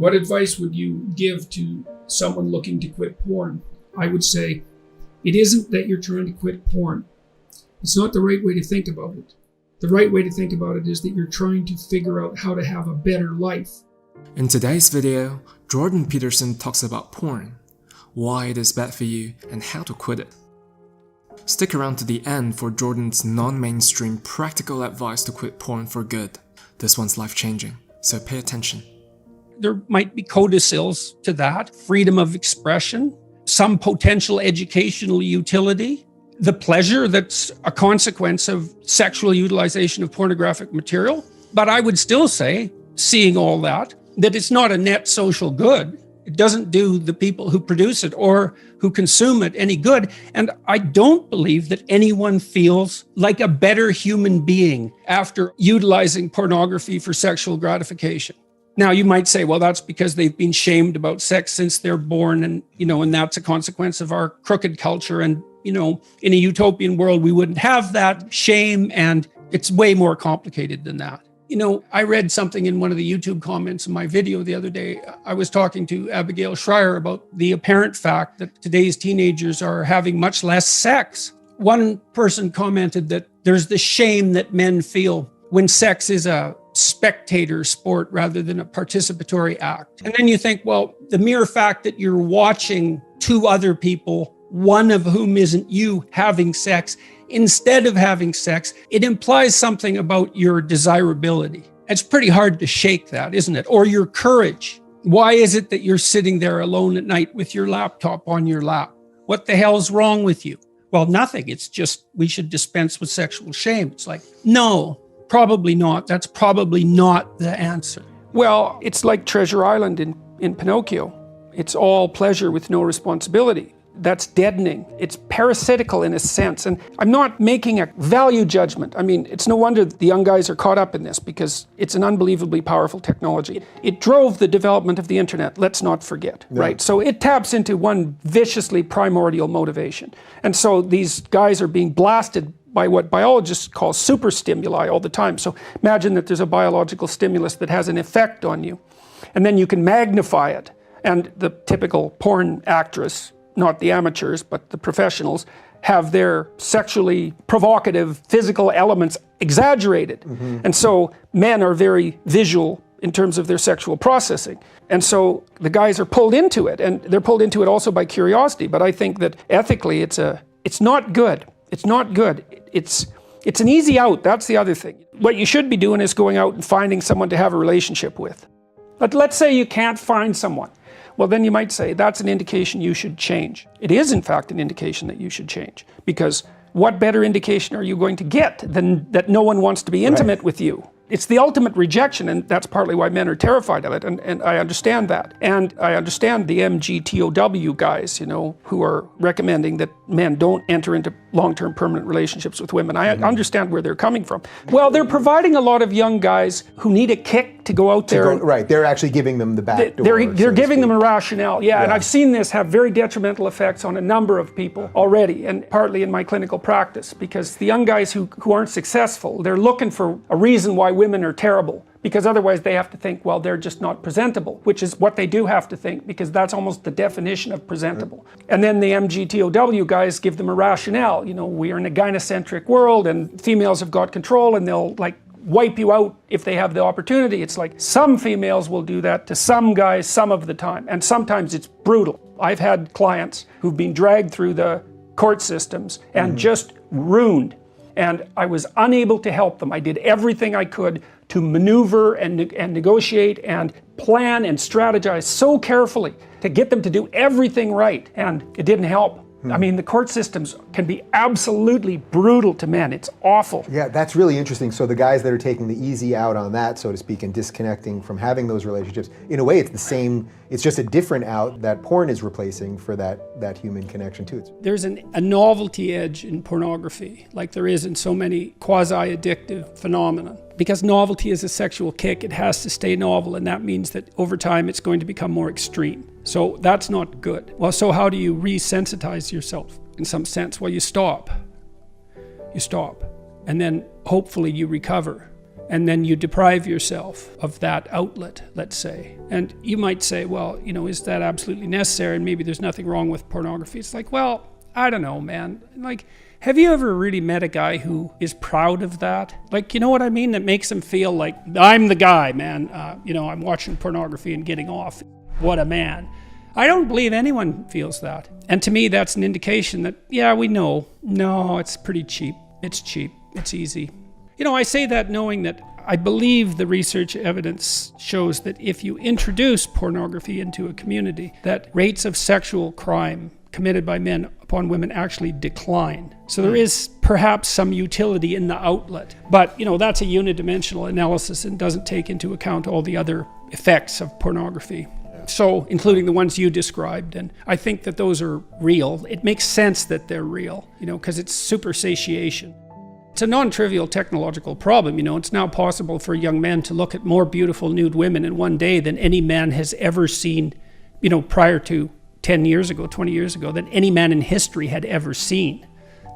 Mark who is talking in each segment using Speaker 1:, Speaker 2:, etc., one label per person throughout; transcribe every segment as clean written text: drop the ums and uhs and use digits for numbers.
Speaker 1: What advice would you give to someone looking to quit porn? I would say, it isn't that you're trying to quit porn. It's not the right way to think about it. The right way to think about it is that you're trying to figure out how to have a better life.
Speaker 2: In today's video, Jordan Peterson talks about porn, why it is bad for you, and how to quit it. Stick around to the end for Jordan's non-mainstream practical advice to quit porn for good. This one's life-changing, so pay attention.
Speaker 3: There might be codicils to that, freedom of expression, some potential educational utility, the pleasure that's a consequence of sexual utilization of pornographic material. But I would still say, seeing all that it's not a net social good. It doesn't do the people who produce it or who consume it any good. And I don't believe that anyone feels like a better human being after utilizing pornography for sexual gratification. Now, you might say, well, that's because they've been shamed about sex since they're born. And, and that's a consequence of our crooked culture. And, in a utopian world, we wouldn't have that shame. And it's way more complicated than that. I read something in one of the YouTube comments in my video the other day. I was talking to Abigail Schreier about the apparent fact that today's teenagers are having much less sex. One person commented that there's the shame that men feel when sex is a spectator sport rather than a participatory act. And then you think, well, the mere fact that you're watching two other people, one of whom isn't you, having sex, instead of having sex, it implies something about your desirability. It's pretty hard to shake that, isn't it? Or your courage. Why is it that you're sitting there alone at night with your laptop on your lap? What the hell's wrong with you? Well, nothing. It's just we should dispense with sexual shame. It's like, no, probably not. That's probably not the answer. Well, it's like Treasure Island in Pinocchio. It's all pleasure with no responsibility. That's deadening. It's parasitical in a sense. And I'm not making a value judgment. I mean, it's no wonder the young guys are caught up in this because it's an unbelievably powerful technology. It drove the development of the internet, let's not forget, right? So it taps into one viciously primordial motivation. And so these guys are being blasted by what biologists call super stimuli all the time. So imagine that there's a biological stimulus that has an effect on you, and then you can magnify it. And the typical porn actress, not the amateurs, but the professionals, have their sexually provocative physical elements exaggerated. And so men are very visual in terms of their sexual processing. And so the guys are pulled into it, and they're pulled into it also by curiosity. But I think that ethically it's not good. It's not good. It's an easy out. That's the other thing. What you should be doing is going out and finding someone to have a relationship with. But let's say you can't find someone. Well, then you might say that's an indication you should change. It is, in fact, an indication that you should change. Because what better indication are you going to get than that no one wants to be intimate with you? It's the ultimate rejection, and that's partly why men are terrified of it, and I understand that. And I understand the MGTOW guys, who are recommending that men don't enter into long-term permanent relationships with women. I understand where they're coming from. Well, they're providing a lot of young guys who need a kick to go out there.
Speaker 4: Right, they're actually giving them the back door.
Speaker 3: They're giving them a rationale, yeah, and I've seen this have very detrimental effects on a number of people already, and partly in my clinical practice, because the young guys who aren't successful, they're looking for a reason why women are terrible, because otherwise they have to think, well, they're just not presentable, which is what they do have to think, because that's almost the definition of presentable. And then the MGTOW guys give them a rationale. We are in a gynocentric world and females have got control and they'll wipe you out if they have the opportunity. It's like some females will do that to some guys some of the time, and sometimes it's brutal. I've had clients who've been dragged through the court systems and just ruined. And I was unable to help them. I did everything I could to maneuver and negotiate and plan and strategize so carefully to get them to do everything right, and it didn't help. I mean, the court systems can be absolutely brutal to men. It's awful.
Speaker 4: Yeah, that's really interesting. So the guys that are taking the easy out on that, so to speak, and disconnecting from having those relationships, in a way it's the same, it's just a different out that porn is replacing for that human connection too.
Speaker 3: There's a novelty edge in pornography, like there is in so many quasi-addictive phenomena. Because novelty is a sexual kick, it has to stay novel, and that means that over time it's going to become more extreme. So that's not good. Well, so how do you resensitize yourself in some sense? Well, you stop. You stop. And then hopefully you recover. and then you deprive yourself of that outlet, let's say. And you might say, well, is that absolutely necessary? And maybe there's nothing wrong with pornography. It's like, well, I don't know, man. Like, have you ever really met a guy who is proud of that? Like, you know what I mean? That makes him feel like, I'm the guy, man. I'm watching pornography and getting off. What a man. I don't believe anyone feels that. And to me, that's an indication that, yeah, we know. No, it's pretty cheap. It's cheap. It's easy. I say that knowing that I believe the research evidence shows that if you introduce pornography into a community, that rates of sexual crime committed by men upon women actually decline. So there is perhaps some utility in the outlet. But, that's a unidimensional analysis and doesn't take into account all the other effects of pornography. So, including the ones you described. And I think that those are real. It makes sense that they're real, because it's super satiation. It's a non-trivial technological problem. It's now possible for young men to look at more beautiful nude women in one day than any man has ever seen, prior to 10 years ago, 20 years ago, than any man in history had ever seen.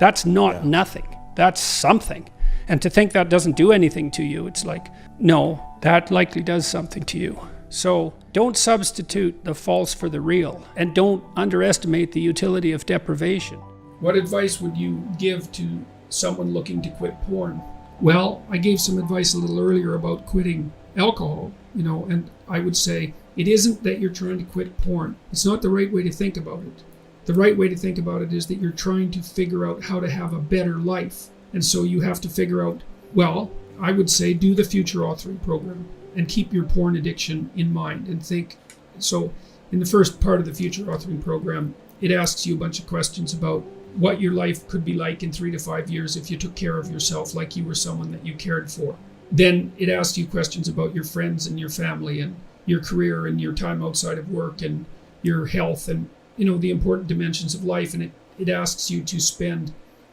Speaker 3: That's not nothing. That's something. And to think that doesn't do anything to you, it's like, no, that likely does something to you. So don't substitute the false for the real, and don't underestimate the utility of deprivation.
Speaker 1: What advice would you give to someone looking to quit porn? Well, I gave some advice a little earlier about quitting alcohol, and I would say it isn't that you're trying to quit porn. It's not the right way to think about it. The right way to think about it is that you're trying to figure out how to have a better life. And so you have to figure out, well, I would say do the future authoring program and keep your porn addiction in mind and think. So in the first part of the future authoring program, it asks you a bunch of questions about what your life could be like in 3 to 5 years if you took care of yourself like you were someone that you cared for. Then it asks you questions about your friends and your family and your career and your time outside of work and your health and, the important dimensions of life. And it asks you to spend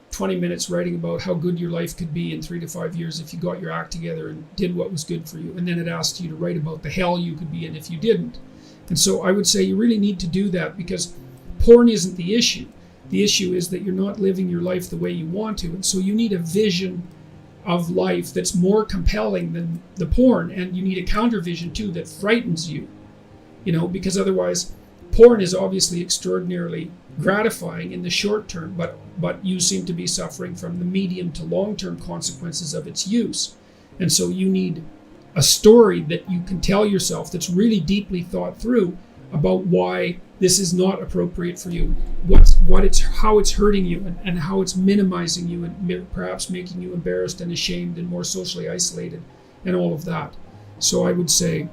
Speaker 1: 20 minutes writing about how good your life could be in 3 to 5 years if you got your act together and did what was good for you. And then it asks you to write about the hell you could be in if you didn't. And so I would say you really need to do that, because porn isn't the issue. The issue is that you're not living your life the way you want to. And so you need a vision of life that's more compelling than the porn. And you need a counter vision too that frightens you, because otherwise porn is obviously extraordinarily gratifying in the short term, but you seem to be suffering from the medium to long-term consequences of its use. And so you need a story that you can tell yourself that's really deeply thought through about why this is not appropriate for you, how it's hurting you and how it's minimizing you and perhaps making you embarrassed and ashamed and more socially isolated and all of that. So I would say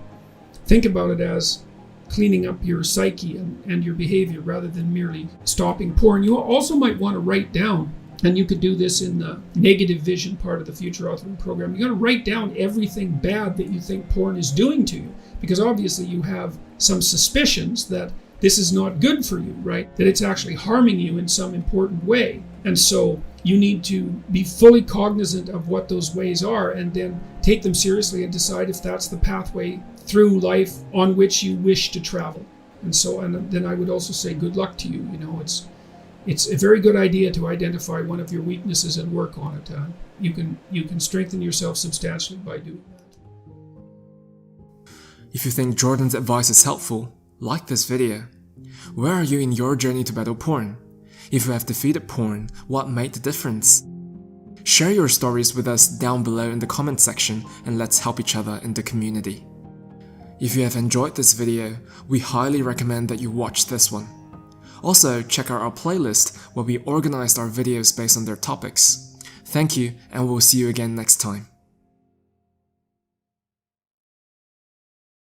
Speaker 1: think about it as cleaning up your psyche and your behavior rather than merely stopping porn. You also might want to write down, and you could do this in the negative vision part of the future authoring program. You got to write down everything bad that you think porn is doing to you, because obviously you have some suspicions that this is not good for you, right? That it's actually harming you in some important way. And so you need to be fully cognizant of what those ways are and then take them seriously and decide if that's the pathway through life on which you wish to travel. And then I would also say good luck to you. It's a very good idea to identify one of your weaknesses and work on it. You can strengthen yourself substantially by doing that.
Speaker 2: If you think Jordan's advice is helpful, like this video. Where are you in your journey to battle porn? If you have defeated porn, what made the difference? Share your stories with us down below in the comment section and let's help each other in the community. If you have enjoyed this video, we highly recommend that you watch this one. Also, check out our playlist where we organized our videos based on their topics. Thank you, and we'll see you again next time.